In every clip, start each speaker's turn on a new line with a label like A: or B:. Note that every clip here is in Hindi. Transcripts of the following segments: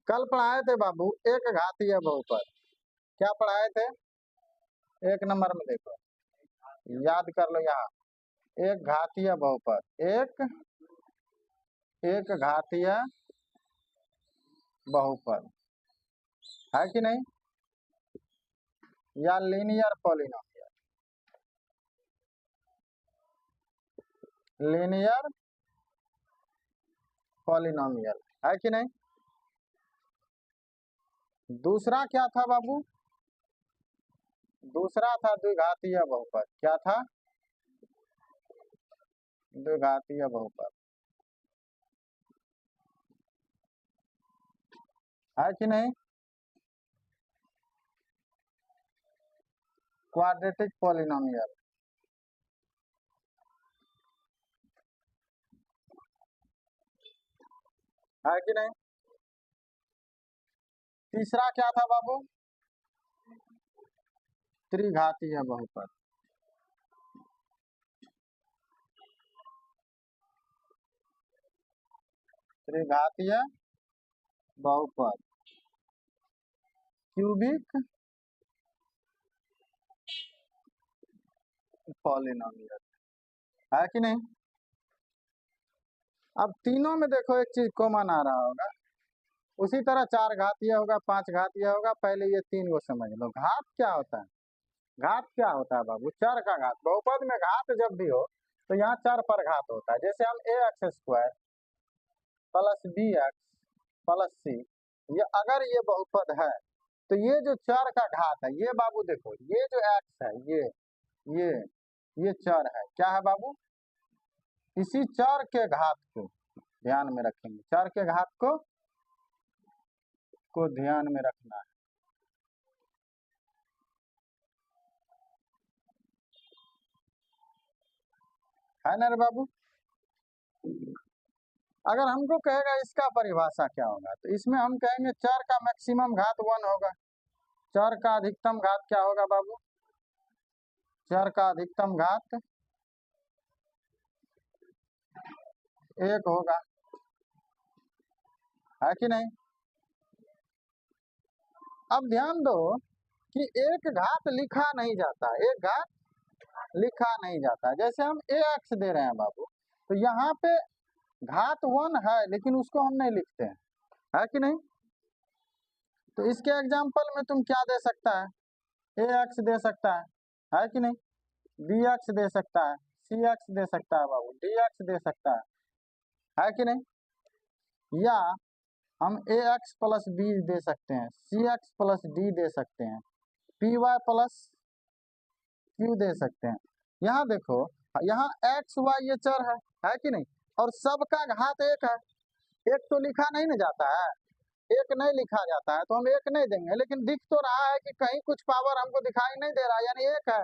A: कल पढ़ाए थे बाबू एक घातीय बहुपद। क्या पढ़ाए थे? एक नंबर में देखो, याद कर लो यहाँ। एक घातीय बहुपद, एक घातीय बहुपद है कि नहीं, या लीनियर पॉलिनोमियल, लीनियर पॉलिनोमियल है कि नहीं। दूसरा क्या था बाबू? दूसरा था द्विघातीय बहुपद। क्या था? द्विघातीय बहुपद है कि नहीं। क्वाड्रेटिक पॉलिनोमियल है कि नहीं। तीसरा क्या था बाबू? त्रिघातीय बहुपद। त्रिघातीय बहुपद, क्यूबिक पॉलिनोमियल है कि नहीं। अब तीनों में देखो एक चीज कॉमन आ रहा होगा, उसी तरह चार घातीय होगा, पांच घातीय होगा। पहले ये तीन को समझ लो। घात क्या होता है? घात क्या होता है बाबू? चर का घात। बहुपद में घात जब भी हो तो यहाँ चर पर घात होता है। जैसे हम a x square plus b x plus c, ये अगर ये बहुपद है तो ये जो चर का घात है, ये बाबू देखो, ये जो एक्स है, ये ये चर है। क्या है बाबू? इसी चर के घात को ध्यान में रखेंगे। चर के घात को ध्यान में रखना है ना रे बाबू। अगर हमको कहेगा इसका परिभाषा क्या होगा, तो इसमें हम कहेंगे चर का मैक्सिमम घात 1 होगा। चर का अधिकतम घात क्या होगा बाबू? चर का अधिकतम घात 1 होगा, है कि नहीं। अब ध्यान दो कि एक घात लिखा नहीं जाता, एक घात लिखा नहीं जाता। जैसे हम ए एक्स दे रहे हैं बाबू, तो यहाँ पे घात 1 है लेकिन उसको हम नहीं लिखते हैं, है कि नहीं। तो इसके एग्जाम्पल में तुम क्या दे सकता है? ए एक्स दे सकता है कि नहीं। बी एक्स दे सकता है, सी एक्स दे सकता है बाबू, डी एक्स दे सकता है कि नहीं। या हम ए एक्स प्लस बी दे सकते हैं, सी एक्स प्लस डी दे सकते हैं, पी वाई प्लस क्यू दे सकते हैं। यहाँ देखो, यहाँ एक्स वाई ये चर है कि नहीं, और सबका घात 1 है। एक तो लिखा नहीं ना जाता है, एक नहीं लिखा जाता है तो हम एक नहीं देंगे, लेकिन दिख तो रहा है कि कहीं कुछ पावर हमको दिखाई नहीं दे रहा, यानी 1 है।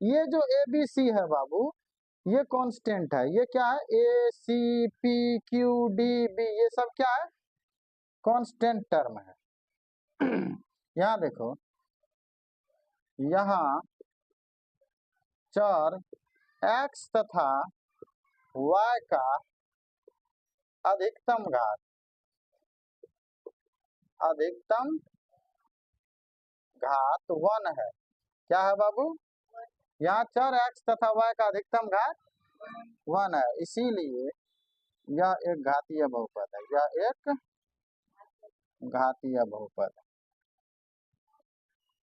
A: ये जो ए बी सी है बाबू, ये कांस्टेंट है। ये क्या है? A C P Q D B, ये सब क्या है? कांस्टेंट टर्म है। यहाँ देखो, यहाँ चर x तथा y का अधिकतम घात 1 है। क्या है बाबू? यहाँ चर x तथा y का अधिकतम घात 1 है, इसीलिए यह एक घातीय बहुपद है। यह एक घातीय बहुपद है,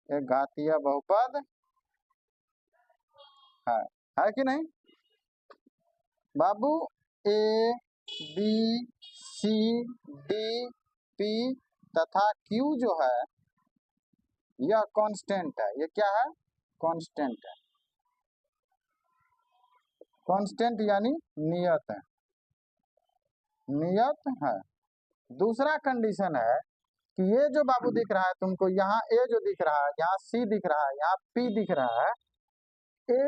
A: एक घातीय बहुपद है कि नहीं बाबू। A B C D P तथा क्यू जो है यह कांस्टेंट है। ये क्या है? कांस्टेंट है। कांस्टेंट यानी नियत है, नियत है। दूसरा कंडीशन है कि ये जो बाबू दिख रहा है तुमको, यहाँ ए जो दिख रहा है, यहाँ सी दिख रहा है, यहाँ पी दिख रहा है, ए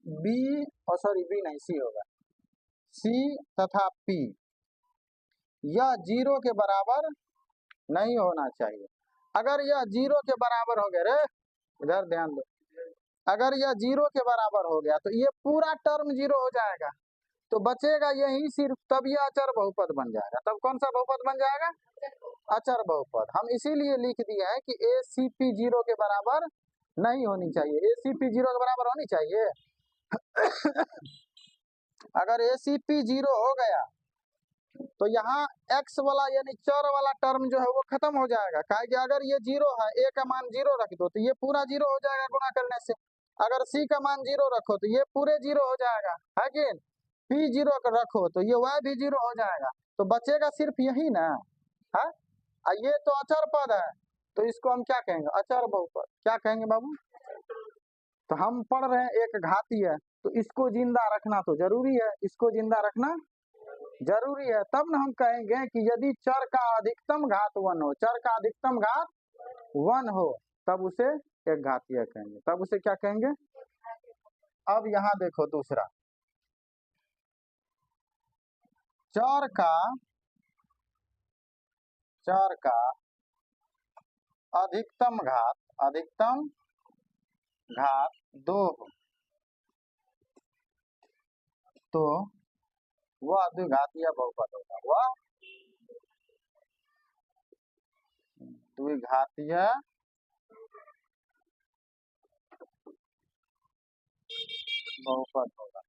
A: बी और सॉरी बी नहीं सी होगा, सी तथा पी, यह 0 के बराबर नहीं होना चाहिए। अगर यह 0 के बराबर हो गया, रे इधर ध्यान दो, अगर यह 0 के बराबर हो गया तो ये पूरा टर्म 0 हो जाएगा, तो बचेगा यही सिर्फ, तब यह अचर बहुपद बन जाएगा। तब कौन सा बहुपद बन जाएगा? अचर बहुपद। हम इसीलिए लिख दिए हैं कि ACP 0 के बराबर नहीं होनी चाहिए। ACP 0 के बराबर होनी चाहिए। अगर ACP 0 हो गया तो यहाँ x वाला यानी चर वाला टर्म जो है वो खत्म हो जाएगा। काहे कि अगर ये 0 है, a का मान 0 रख दो तो ये पूरा 0 हो जाएगा गुणा करने से। अगर c का मान 0 रखो तो ये पूरे 0 हो जाएगा, है कि p 0 रखो तो ये y भी 0 हो जाएगा। तो बचेगा सिर्फ यही ना है। ये तो अचर पद है, तो इसको हम क्या कहेंगे? अचर बहुपद। क्या कहेंगे बाबू? तो हम पढ़ रहे हैं एक घातीय है, तो इसको जिंदा रखना तो जरूरी है, इसको जिंदा रखना जरूरी है। तब ना हम कहेंगे कि यदि चर का अधिकतम घात 1 हो, चर का अधिकतम घात 1 हो, तब उसे एक घातीय कहेंगे। तब उसे क्या कहेंगे? अब यहाँ देखो दूसरा, चर का अधिकतम घात 2 हो तो वह द्विघातीय बहुपद होगा। वह द्विघातीय बहुपद होगा।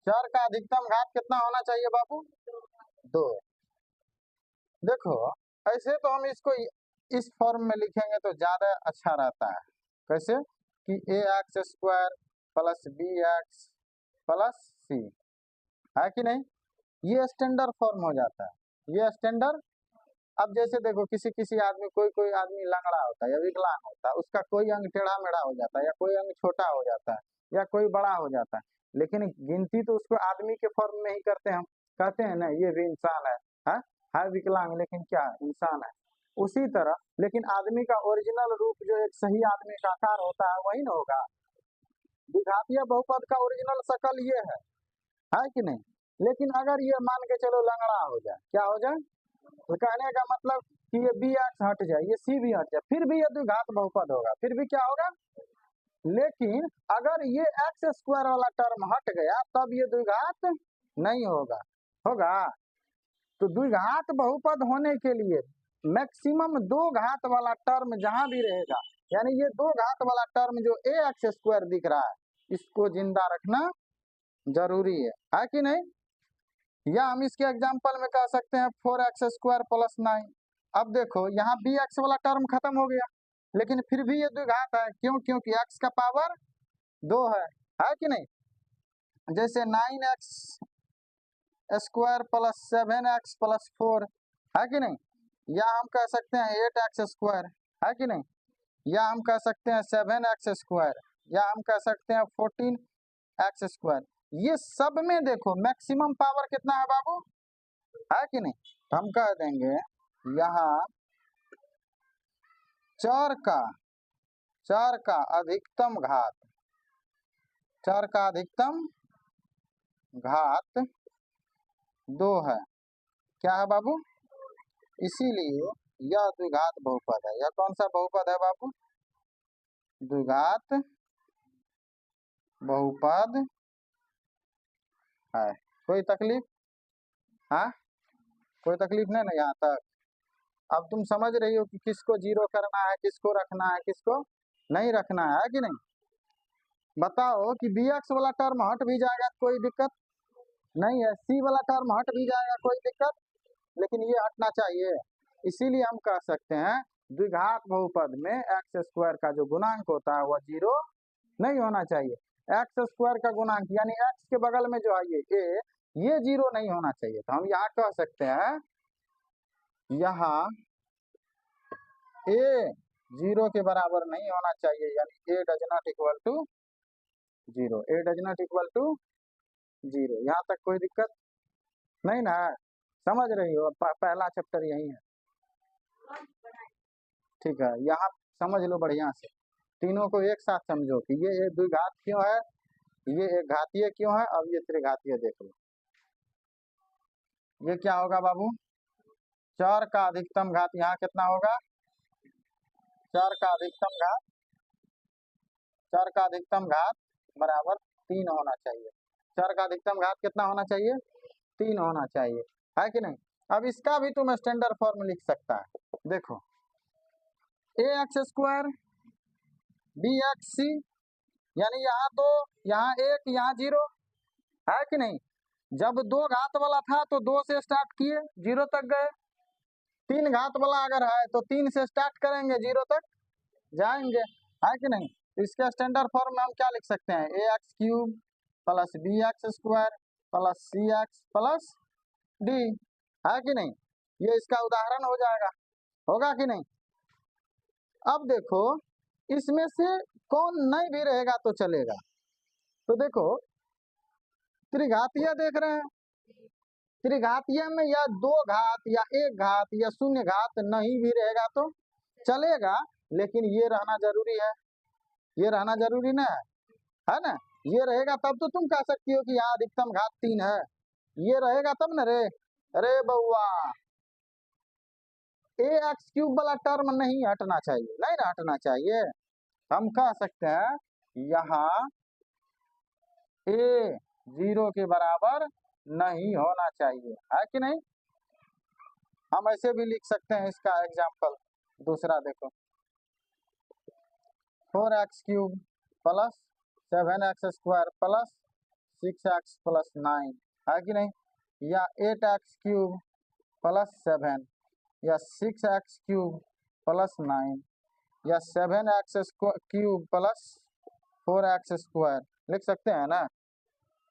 A: चर का अधिकतम घात कितना होना चाहिए बाबू? 2। देखो ऐसे तो हम इसको इस फॉर्म में लिखेंगे तो ज्यादा अच्छा रहता है। कैसे कि ax² plus bx plus c, है कि नहीं? ये स्टैंडर्ड फॉर्म हो जाता है, ये स्टैंडर्ड। अब जैसे देखो किसी आदमी, कोई आदमी लंगड़ा होता है या विकलांग होता है, उसका कोई अंग टेढ़ा मेढ़ा हो जाता है या कोई अंग छोटा हो जाता है या कोई बड़ा हो जाता है, लेकिन गिनती तो उसको आदमी के फॉर्म में ही करते हैं। हम कहते हैं ना ये भी इंसान है विकलांग लेकिन क्या इंसान है। उसी तरह लेकिन आदमी का ओरिजिनल रूप जो एक सही आदमी का आकार होता है वही ना होगा। द्विघातीय बहुपद का ओरिजिनल शकल ये है कि नहीं? लेकिन अगर ये मान के चलो लंगड़ा हो जाए, क्या हो जाए? तो कहने का मतलब कि ये bx हट जाए, ये c भी हट जाए, फिर भी ये द्विघात बहुपद होगा, फिर भी क्या होगा? लेकिन अगर ये x² वाला टर्म हट गया तब ये द्विघात नहीं होगा। होगा तो द्विघात बहुपद होने के लिए मैक्सिमम 2 घात वाला टर्म जहां भी रहेगा, यानी ये 2 घात वाला टर्म जो ax² दिख रहा है, इसको जिंदा रखना जरूरी है कि नहीं? या हम इसके एग्जांपल में कह सकते हैं 4x² प्लस 9। अब देखो यहाँ bx वाला टर्म खत्म हो गया, लेकिन फिर भी ये द्विघात है। क्यों? क्योंकि x का पावर 2 है कि नहीं? जैसे 9x² प्लस 7x प्लस 4, है कि नहीं? या हम कह सकते हैं 8x², है कि नहीं? या हम कह सकते हैं 7x², या हम कह सकते हैं 14x²। ये सब में देखो मैक्सिमम पावर कितना है बाबू, है कि नहीं? तो हम कह देंगे यहाँ चर का अधिकतम घात 2 है। क्या है बाबू? इसीलिए यह द्विघात बहुपद है। यह कौन सा बहुपद है बाबू? द्विघात बहुपद है। कोई तकलीफ? हाँ, कोई तकलीफ नहीं ना यहाँ तक? अब तुम समझ रही हो कि किसको 0 करना है, किसको रखना है, किसको नहीं रखना है कि नहीं? बताओ कि bx वाला टर्म हट भी जाएगा कोई दिक्कत नहीं है, c वाला टर्म हट भी जाएगा कोई दिक्कत, लेकिन ये हटना चाहिए। इसीलिए हम कह सकते हैं द्विघात बहुपद में x² का जो गुणांक होता है वह 0 नहीं होना चाहिए। x² का गुणांक यानी x के बगल में जो है ये 0 नहीं होना चाहिए। तो हम यहाँ कह सकते हैं यहाँ a 0 के बराबर नहीं होना चाहिए, यानी a does not equal to 0, a does not equal to 0। यहाँ तक कोई दिक्कत नहीं ना? समझ रही हो? पहला चैप्टर यही है, ठीक है? यहाँ समझ लो बढ़िया से, तीनों को एक साथ समझो कि ये द्विघात क्यों है, ये एक घातीय क्यों है, अब ये त्रिघातीय देख लो। ये क्या होगा बाबू? चर का अधिकतम घात यहाँ कितना होगा? चर का अधिकतम घात बराबर 3 होना चाहिए। चर का अधिकतम घात कितना होना चाहिए? 3 होना चाहिए, है कि नहीं? अब इसका भी तुम स्टैंडर्ड फॉर्म लिख सकता है, देखो ए एक्स स्क्वायर बी एक्स सी, यानी यहाँ 2, यहाँ 1, यहाँ 0, है कि नहीं। जब 2 घात वाला था तो 2 से स्टार्ट किए 0 तक गए, 3 घात वाला अगर है तो 3 से स्टार्ट करेंगे 0 तक जाएंगे, है कि नहीं। तो इसका स्टैंडर्ड फॉर्म में हम क्या लिख सकते हैं, a x cube plus b x square plus c x plus d, है कि नहीं। ये इसका उदाहरण हो जाएगा, होगा कि नहीं। अब देखो इसमें से कौन नहीं भी रहेगा तो चलेगा, तो देखो त्रिघातीय देख रहे हैं, त्रिघातीय में या 2 घात या 1 घात या 0 घात नहीं भी रहेगा तो चलेगा, लेकिन ये रहना जरूरी है, ये रहना जरूरी ना है ना। ये रहेगा तब तो तुम कह सकती हो कि यहाँ अधिकतम घात 3 है, ये रहेगा तब न रे। अरे बउआ ए एक्स क्यूब वाला टर्म नहीं हटना चाहिए, नहीं ना हटना चाहिए। हम कह सकते हैं यहाँ ए 0 के बराबर नहीं होना चाहिए, है कि नहीं। हम ऐसे भी लिख सकते हैं इसका एग्जाम्पल दूसरा, देखो 4x cube plus 7x square plus 6x plus 9, है कि नहीं। या 8x क्यूब प्लस 7 या 6x क्यूब प्लस 9 या 7x cube plus 4x square लिख सकते हैं ना,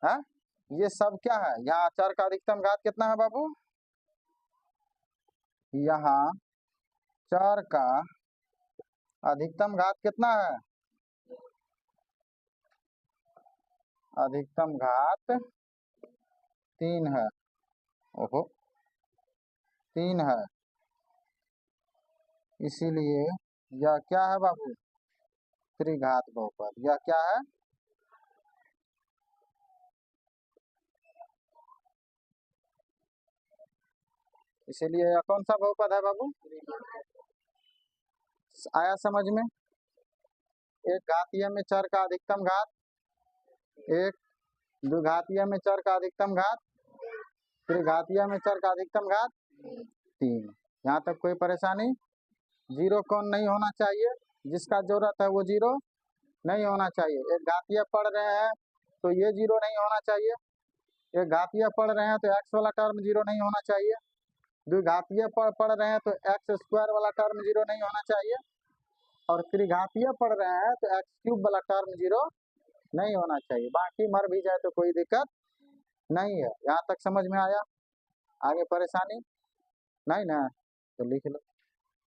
A: है। ये सब क्या है, यहाँ चर का अधिकतम घात कितना है बाबू, यहाँ चर का अधिकतम घात कितना है, अधिकतम घात 3 है, ओहो 3 है, इसीलिए यह क्या है बाबू, त्रिघात बहुपद। यह क्या है, इसीलिए यह कौन सा बहुपद है बाबू, आया समझ में। एक घातीय में चर का अधिकतम घात 1, द्विघातीय में चर का अधिकतम घात, त्रिघातीय में चर का अधिकतम घात 3। यहाँ तक कोई परेशानी। 0 कौन नहीं होना चाहिए, जिसका जरूरत है वो 0 नहीं होना चाहिए। एक घातीय पढ़ रहे हैं तो ये 0 नहीं होना चाहिए, एक घातीय पढ़ रहे हैं तो एक्स वाला टर्म 0 नहीं होना चाहिए, द्विघातीय पढ़ रहे हैं तो एक्स स्क्वायर वाला टर्म 0 नहीं होना चाहिए, और त्रिघातीय पढ़ रहे हैं तो एक्स क्यूब वाला टर्म 0 नहीं होना चाहिए। बाकी मर भी जाए तो कोई दिक्कत नहीं है। यहाँ तक समझ में आया, आगे परेशानी नहीं ना, तो लिख लो।